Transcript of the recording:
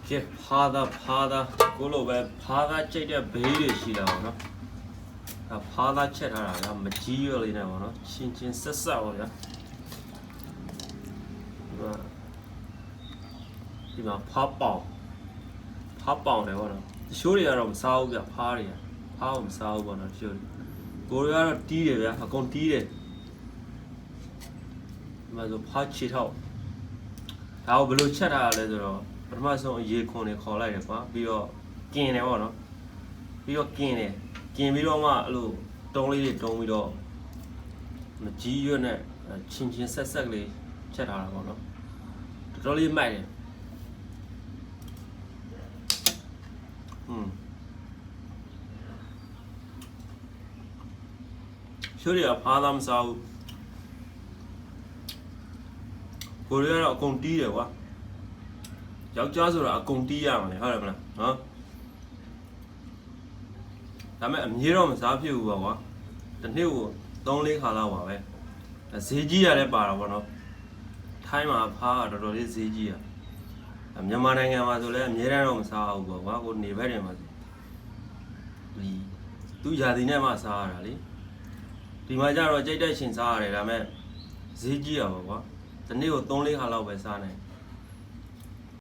ကဲဖားသားကိုလိုပဲဖားသားကြိတ်တဲ့ဘေးတွေရှိတာပေါ့နော်ဖားသားချက်ထားတာကမကြီးရွယ်လေးနဲ့ပေါ့နော်ချင်းဆက်ပေါ့ဗျာဒီမှာဖားပေါင်တယ်ပေါ့နော်တချို့တွေကတော့မစားဘူးဗျဖားတွေကဖားကိုမစားဘူးပေါ့နော်တချို့ကိုတွေကတော့တီးတယ်ဗျအကုန်တီးတယ်ဒီမှာဆိုဖားချီထောက်ဒါကိုဘယ်လိုချက်ထားရလဲဆိုတော့ပထမဆုံးရေခွန်တွေခေါ်လိုက်တယ်ကွာပြီးတော့กินတယ်ပေါ့နော်ပြီးတော့กินပြီးတော့မှအဲ့လိုတုံးလေးတွေတုံးပြီးတော့မကြီးရွက်နဲ့ချင်းဆက်ကလေးချက်ထားတာပေါ့နော်တော်တော်လေးမိုက်တယ်ရှိုးရဖားသားမစားဘူးကိုရီးယားတော့အကုန်တီးတယ်ကွာယောက်ျားဆိုတာအကုန်တီးရမှာလေဟုတ်တယ်မလားနော်ဒါပေမဲ့အမြဲတော့မစားဖြစ်ဘူးပါကွာတစ်နေ့ကို3-4 ခါလောက်ပါပဲဈေးကြီးရလည်းပါတာပေါ့နော်ထိုင်းမှာဖားကတော်တော်လေးဈေးကြီးရမြန်မာနိုင်ငံမှာဆိုလည်းအမြဲတမ်းတော့မစားဘူးပေါ့ကွာကိုနေဘက်တွေမှာဒီသူရာသီနဲ့မှစားရတာလေဒီမှာကျတော့ကြိတ်တက်ရှင်စားရတယ်ဒါပေမဲ့ဈေးကြီးရပါကွာတစ်နေ့ကို3-4 ခါလောက်ပဲစားနိုင်